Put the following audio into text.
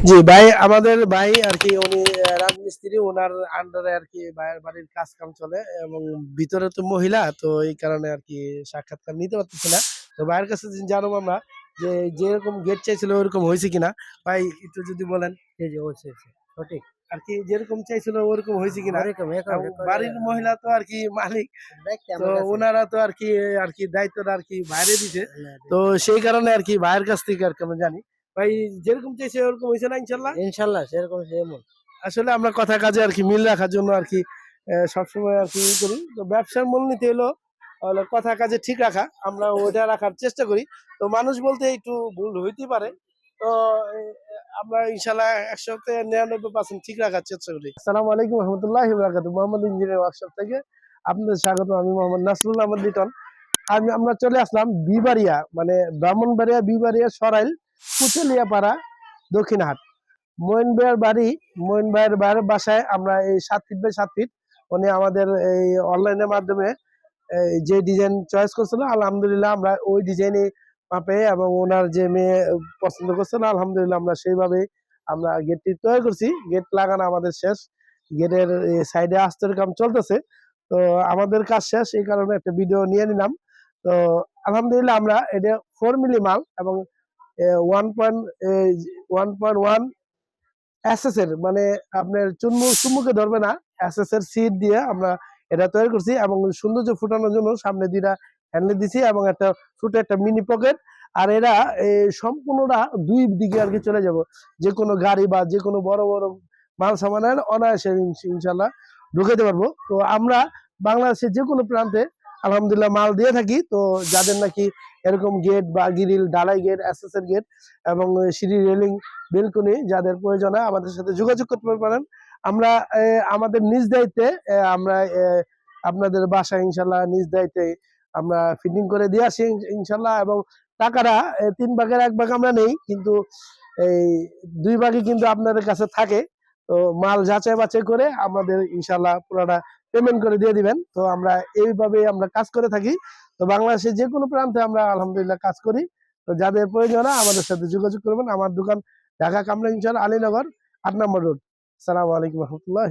জি ভাই, আমাদের ভাই আর কি উনি রাজমিস্ত্রি, ওনার আন্ডারে আর কি ভাইয়ের বাড়ির কাজ কাম চলে এবং ভিতরে তো মহিলা, তো এই কারণে আর কি সাক্ষাৎকার নিতে পারতেছে না। তো ভাইয়ের কাছে জানবো আমরা যে যেরকম গেট চাইছিল ওরকম হয়েছে কিনা। ভাই একটু যদি বলেন জি, জি, অবশ্যই, অবশ্যই। সঠিক। আর কি যেরকম চাইছিল ওরকম হয়েছে কিনা। ওরকম এখন এবং রেকর্ডে বাড়ির মহিলা তো আর কি মালিক, দায়িত্ব তো আমার কাছে। ওনারা তো আর কি দায়িত্বটা আর কি বাইরে দিছে। না, তো সেই কারণে আর কি ভাইয়ের কাছ থেকে আর কি আমরা জানি ভাই যেরকম চাইছে ওরকম হয়েছে না ইনশাল্লাহ। ইনশাআল্লাহ সেরকম সেমন। আসলে আমরা কথা কাজে আর কি মিল রাখার জন্য আর কি সবসময় আর কি ই করি। তো ব্যবসার মূলনীতি হলো হলো কথা কাজে ঠিক রাখা, আমরা ওইটা রাখার চেষ্টা করি। তো মানুষ বলতে একটু ভুল হইতেই পারে। তো এ, আমরা ইনশাল্লাহ 100% 99% ঠিক রাখার চেষ্টা করি। আসসালামু আলাইকুম রহমতুল্লাহ বারাকাতু। মোহাম্মদ ইঞ্জিনিয়ার ওয়ার্কশপ থেকে আপনাদের স্বাগত। আমি মোহাম্মদ নাসরুল আহমদ লিটন। আমরা চলে আসলাম বিবাড়িয়া, মানে ব্রাহ্মণবাড়িয়া বিবাড়িয়া সরাইল কুচলিয়া পাড়া দক্ষিণহাট। মইন ভাইয়ের বাড়ি, মইন ভাইয়ের বাড়ির বাসায় আমরা এই 7 ফিট বাই 7 ফিট উনি আমাদের এই অনলাইনের মাধ্যমে যে ডিজাইন চয়েস করছিল, আলহামদুলিল্লাহ আমরা ওই ডিজাইনে মাপে এবং ওনার যে মেয়ে পছন্দ করছিল, আলহামদুলিল্লাহ আমরা সেইভাবে আমরা গেটটি তৈরি করছি। গেট লাগানো আমাদের শেষ, গেটের সাইডে আস্তরের কাম চলতেছে। তো আমাদের কাজ শেষ, এই কারণে একটা ভিডিও নিয়ে নিলাম। তো আলহামদুলিল্লাহ আমরা এটা 4 মিলি মাল এবং 1.1 এসএস এর, মানে আপনার চুম্বুকে ধরবে না, এসএস এর সিট দিয়ে আমরা এটা তৈরি করছি এবং সৌন্দর্য ফুটানোর জন্য সামনে দুইটা হ্যান্ডেল দিছি এবং একটা ছোট একটা মিনি পকেট। আর এরা সম্পূর্ণটা দুই দিকে আর কি চলে যাব, যে কোনো গাড়ি বা যে কোনো বড় বড় মাল সামানের অনায়াসে ইনশাল্লাহ ঢুকাইতে পারবো। তো আমরা বাংলাদেশের যে কোনো প্রান্তে আলহামদুলিল্লাহ মাল দিয়ে থাকি। তো যাদের নাকি এরকম গেট বা গ্রিল, ঢালাই গেট, এসএস এর গেট এবং সিঁড়ি রেলিং, বেলকনি যাদের প্রয়োজন হয় আমাদের সাথে যোগাযোগ করতে পারেন। আমরা আমাদের নিজ দায়িত্বে আমরা আপনাদের বাসায় ইনশাল্লাহ নিজ দায়িত্বে আমরা ফিটিং করে দিয়ে আসি ইনশাল্লাহ। এবং টাকাটা 3 ভাগের 1 ভাগ আমরা নেই, কিন্তু এই 2 ভাগই কিন্তু আপনাদের কাছে থাকে। তো মাল যাচাই বাছাই করে আমাদের ইনশাল্লাহ পুরোটা পেমেন্ট করে দিয়ে দিবেন। তো আমরা এইভাবে আমরা কাজ করে থাকি। তো বাংলাদেশের যে কোনো প্রান্তে আমরা আলহামদুলিল্লাহ কাজ করি। তো যাদের প্রয়োজন হয় আমাদের সাথে যোগাযোগ করবেন। আমার দোকান ঢাকা কামরাঙ্গীরচর আলীনগর 8 নম্বর রোড। আসসালামু আলাইকুম রহমতুল্লাহ।